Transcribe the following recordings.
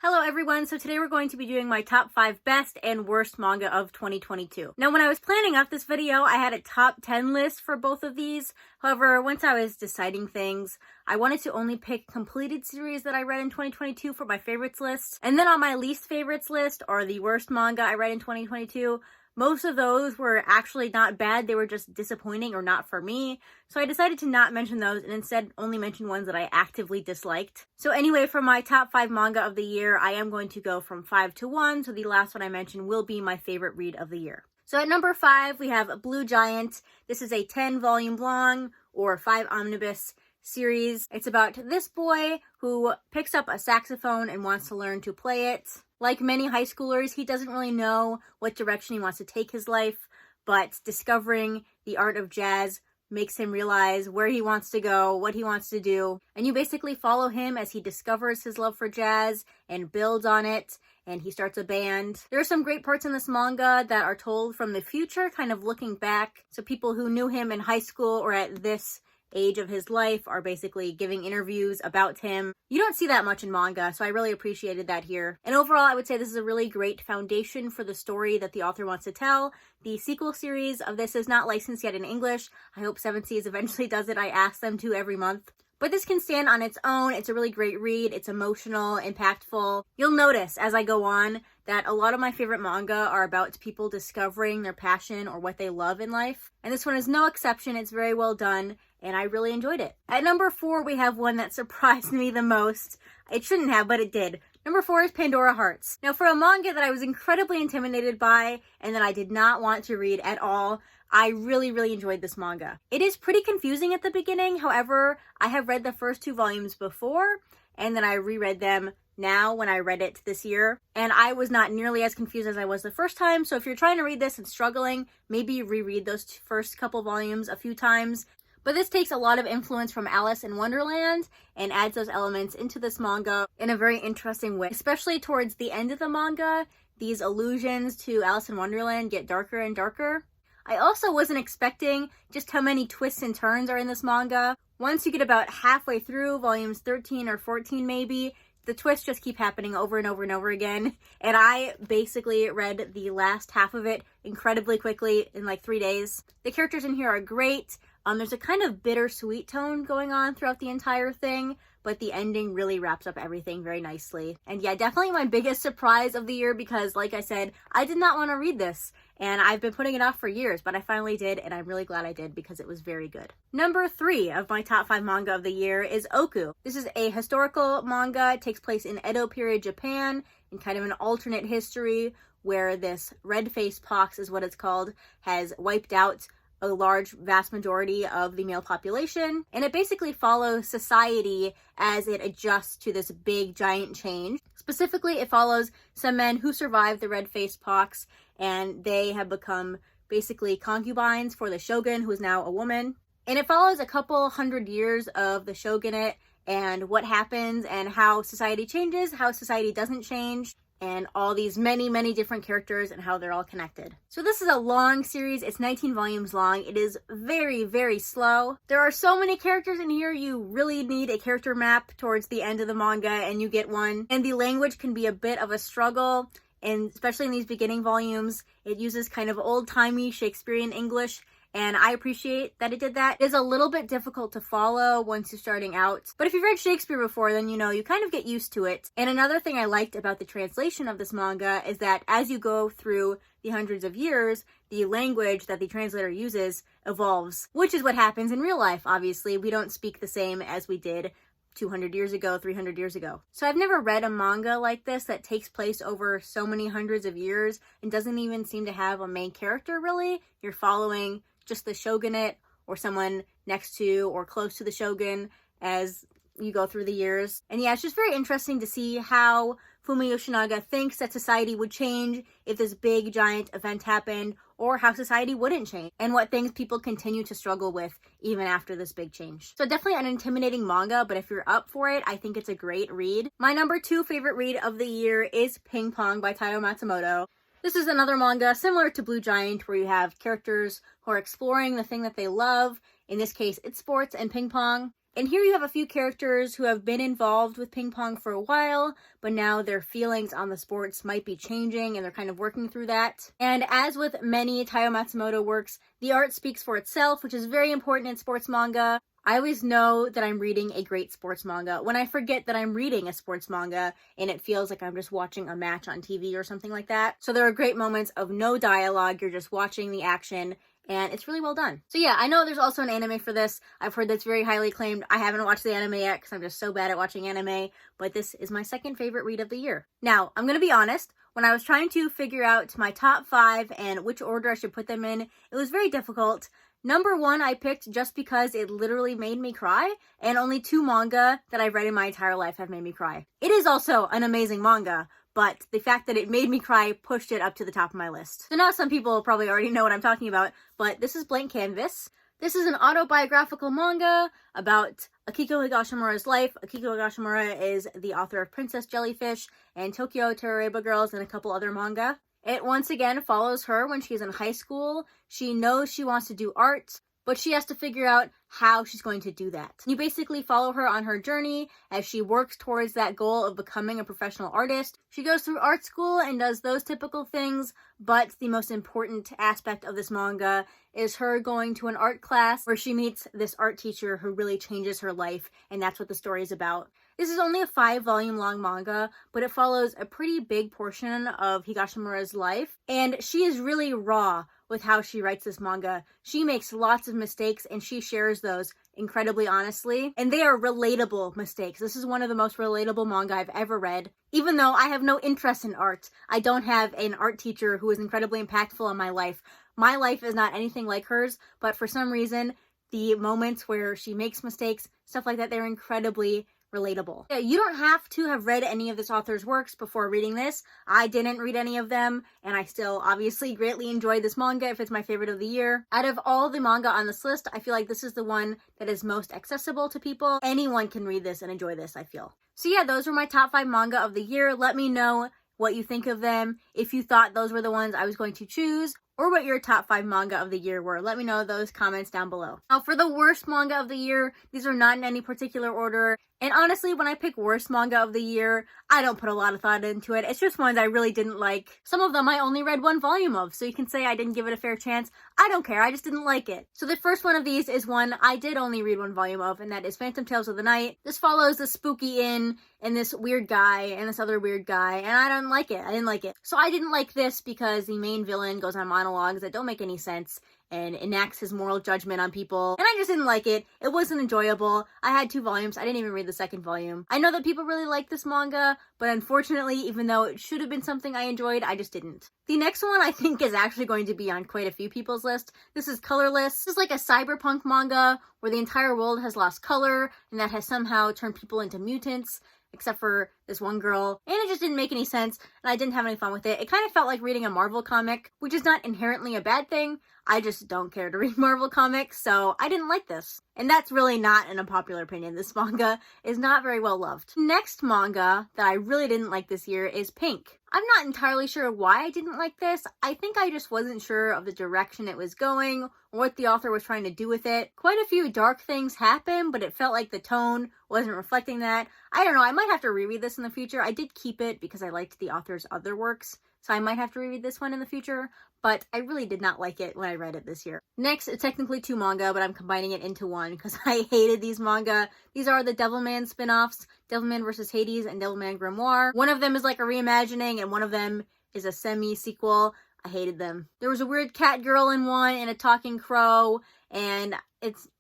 Hello everyone, so today we're going to be doing my top 5 best and worst manga of 2022. Now when I was planning out this video, I had a top 10 list for both of these. However, once I was deciding things, I wanted to only pick completed series that I read in 2022 for my favorites list. And then on my least favorites list, or the worst manga I read in 2022, most of those were actually not bad, they were just disappointing or not for me. So I decided to not mention those and instead only mention ones that I actively disliked. So anyway, for my top 5 manga of the year, I am going to go from 5 to 1, so the last one I mentioned will be my favorite read of the year. So at number 5, we have Blue Giant. This is a 10-volume long, or 5 omnibus series. It's about this boy who picks up a saxophone and wants to learn to play it. Like many high schoolers, he doesn't really know what direction he wants to take his life, but discovering the art of jazz makes him realize where he wants to go, what he wants to do, and you basically follow him as he discovers his love for jazz and builds on it, and he starts a band. There are some great parts in this manga that are told from the future, kind of looking back, so people who knew him in high school or at this age of his life are basically giving interviews about him. You don't see that much in manga, so I really appreciated that here. And overall, I would say this is a really great foundation for the story that the author wants to tell. The sequel series of this is not licensed yet in English. I hope 7 Seas eventually does it. I ask them to every month. But this can stand on its own. It's a really great read. It's emotional, impactful. You'll notice as I go on that a lot of my favorite manga are about people discovering their passion or what they love in life. And this one is no exception. It's very well done, and I really enjoyed it. At number 4, we have one that surprised me the most. It shouldn't have, but it did. Number 4 is Pandora Hearts. Now, for a manga that I was incredibly intimidated by and that I did not want to read at all, I really enjoyed this manga. It is pretty confusing at the beginning. However, I have read the first 2 volumes before, and then I reread them now when I read it this year, and I was not nearly as confused as I was the first time. So if you're trying to read this and struggling, maybe reread those first couple volumes a few times. But this takes a lot of influence from Alice in Wonderland and adds those elements into this manga in a very interesting way. Especially towards the end of the manga, these allusions to Alice in Wonderland get darker and darker. I also wasn't expecting just how many twists and turns are in this manga. Once you get about halfway through, volumes 13 or 14 maybe, the twists just keep happening over and over and over again. And I basically read the last half of it incredibly quickly in like 3 days. The characters in here are great. There's a kind of bittersweet tone going on throughout the entire thing, but the ending really wraps up everything very nicely. And yeah, definitely my biggest surprise of the year because, like I said, I did not want to read this, and I've been putting it off for years, but I finally did, and I'm really glad I did because it was very good. Number 3 of my top 5 manga of the year is Oku. This is a historical manga. It takes place in Edo period Japan, in kind of an alternate history where this red-faced pox is what it's called, has wiped out a large, vast majority of the male population, and it basically follows society as it adjusts to this big, giant change. Specifically, it follows some men who survived the red-faced pox, and they have become basically concubines for the shogun, who is now a woman. And it follows a couple hundred years of the shogunate and what happens and how society changes, how society doesn't change, and all these many different characters and how they're all connected. So this is a long series. It's 19 volumes long. It is very slow. There are so many characters in here, you really need a character map towards the end of the manga, and you get one. And the language can be a bit of a struggle, and especially in these beginning volumes, it uses kind of old-timey Shakespearean English, and I appreciate that it did that. It is a little bit difficult to follow once you're starting out, but if you've read Shakespeare before, then you know, you kind of get used to it. And another thing I liked about the translation of this manga is that as you go through the hundreds of years, the language that the translator uses evolves, which is what happens in real life, obviously. We don't speak the same as we did 200 years ago, 300 years ago. So I've never read a manga like this that takes place over so many hundreds of years and doesn't even seem to have a main character, really. You're following just the shogunate or someone next to or close to the shogun as you go through the years. And yeah, it's just very interesting to see how Fumi Yoshinaga thinks that society would change if this big giant event happened, or how society wouldn't change, and what things people continue to struggle with even after this big change. So definitely an intimidating manga, but if you're up for it, I think it's a great read. My number 2 favorite read of the year is Ping Pong by Taiyo Matsumoto. This is another manga similar to Blue Giant, where you have characters who are exploring the thing that they love. In this case, it's sports and ping pong. And here you have a few characters who have been involved with ping pong for a while, but now their feelings on the sports might be changing and they're kind of working through that. And as with many Taiyo Matsumoto works, the art speaks for itself, which is very important in sports manga. I always know that I'm reading a great sports manga when I forget that I'm reading a sports manga and it feels like I'm just watching a match on TV or something like that. So there are great moments of no dialogue, you're just watching the action, and it's really well done. So yeah, I know there's also an anime for this. I've heard that's very highly acclaimed. I haven't watched the anime yet because I'm just so bad at watching anime, but this is my second favorite read of the year. Now, I'm gonna be honest, when I was trying to figure out my top 5 and which order I should put them in, it was very difficult. Number 1 I picked just because it literally made me cry, and only 2 manga that I've read in my entire life have made me cry. It is also an amazing manga, but the fact that it made me cry pushed it up to the top of my list. So now some people probably already know what I'm talking about, but this is Blank Canvas. This is an autobiographical manga about Akiko Higashimura's life. Akiko Higashimura is the author of Princess Jellyfish and Tokyo Terroreba Girls and a couple other manga. It once again follows her when she's in high school. She knows she wants to do art, but she has to figure out how she's going to do that. You basically follow her on her journey as she works towards that goal of becoming a professional artist. She goes through art school and does those typical things, but the most important aspect of this manga is her going to an art class where she meets this art teacher who really changes her life, and that's what the story is about. This is only a 5-volume long manga, but it follows a pretty big portion of Higashimura's life, and she is really raw with how she writes this manga. She makes lots of mistakes and she shares those incredibly honestly, and they are relatable mistakes. This is one of the most relatable manga I've ever read. Even though I have no interest in art, I don't have an art teacher who is incredibly impactful in my life. My life is not anything like hers, but for some reason, the moments where she makes mistakes, stuff like that, they're incredibly relatable. Yeah, you don't have to have read any of this author's works before reading this. I didn't read any of them, and I still obviously greatly enjoyed this manga if it's my favorite of the year. Out of all the manga on this list, I feel like this is the one that is most accessible to people. Anyone can read this and enjoy this, I feel. So yeah, those were my top 5 manga of the year. Let me know what you think of them, if you thought those were the ones I was going to choose, or what your top 5 manga of the year were. Let me know those comments down below. Now, for the worst manga of the year, these are not in any particular order. And honestly, when I pick worst manga of the year, I don't put a lot of thought into it. It's just ones I really didn't like. Some of them I only read 1 volume of, so you can say I didn't give it a fair chance. I don't care, I just didn't like it. So the first one of these is one I did only read 1 volume of, and that is Phantom Tales of the Night. This follows this spooky inn and this weird guy and this other weird guy, and I don't like it. I didn't like it. So I didn't like this because the main villain goes on monologues that don't make any sense and enacts his moral judgment on people, and I just didn't like it. It wasn't enjoyable. I had 2 volumes. I didn't even read the second volume. I know that people really like this manga, but unfortunately, even though it should have been something I enjoyed, I just didn't. The next one I think is actually going to be on quite a few people's list. This is Colorless. This is like a cyberpunk manga where the entire world has lost color, and that has somehow turned people into mutants, except for this one girl, and it just didn't make any sense, and I didn't have any fun with it. It kind of felt like reading a Marvel comic, which is not inherently a bad thing. I just don't care to read Marvel comics, so I didn't like this. And that's really not an unpopular opinion. This manga is not very well loved. Next manga that I really didn't like this year is Pink. I'm not entirely sure why I didn't like this. I think I just wasn't sure of the direction it was going, or what the author was trying to do with it. Quite a few dark things happened, but it felt like the tone wasn't reflecting that. I don't know, I might have to reread this in the future. I did keep it because I liked the author's other works, so I might have to reread this one in the future, but I really did not like it when I read it this year. Next, it's technically 2 manga, but I'm combining it into one because I hated these manga. These are the Devilman spin-offs, Devilman vs. Hades and Devilman Grimoire. One of them is like a reimagining, and one of them is a semi-sequel. I hated them. There was a weird cat girl in one and a talking crow, and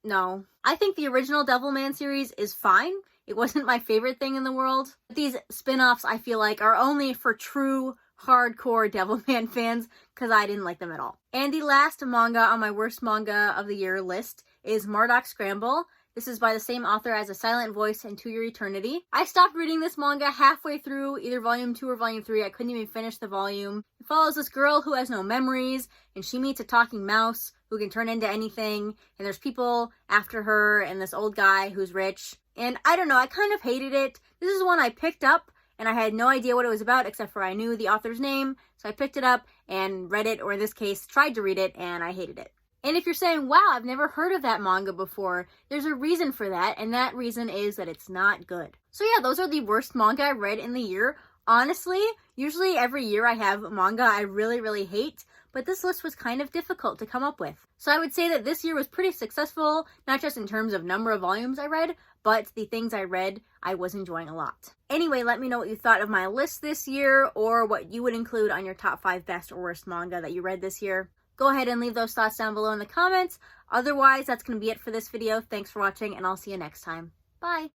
no. I think the original Devilman series is fine. It wasn't my favorite thing in the world. These spin-offs, I feel like, are only for true hardcore Devilman fans because I didn't like them at all. And the last manga on my worst manga of the year list is Marduk Scramble. This is by the same author as A Silent Voice and To Your Eternity. I stopped reading this manga halfway through either volume 2 or volume 3. I couldn't even finish the volume. It follows this girl who has no memories, and she meets a talking mouse who can turn into anything, and there's people after her and this old guy who's rich. And I don't know, I kind of hated it. This is one I picked up, and I had no idea what it was about except for I knew the author's name, so I picked it up and read it, or in this case, tried to read it, and I hated it. And if you're saying, wow, I've never heard of that manga before, there's a reason for that, and that reason is that it's not good. So yeah, those are the worst manga I've read in the year. Honestly, usually every year I have manga I really, really hate, but this list was kind of difficult to come up with. So I would say that this year was pretty successful, not just in terms of number of volumes I read, but the things I read I was enjoying a lot. Anyway, let me know what you thought of my list this year, or what you would include on your top 5 best or worst manga that you read this year. Go ahead and leave those thoughts down below in the comments. Otherwise, that's going to be it for this video. Thanks for watching, and I'll see you next time. Bye!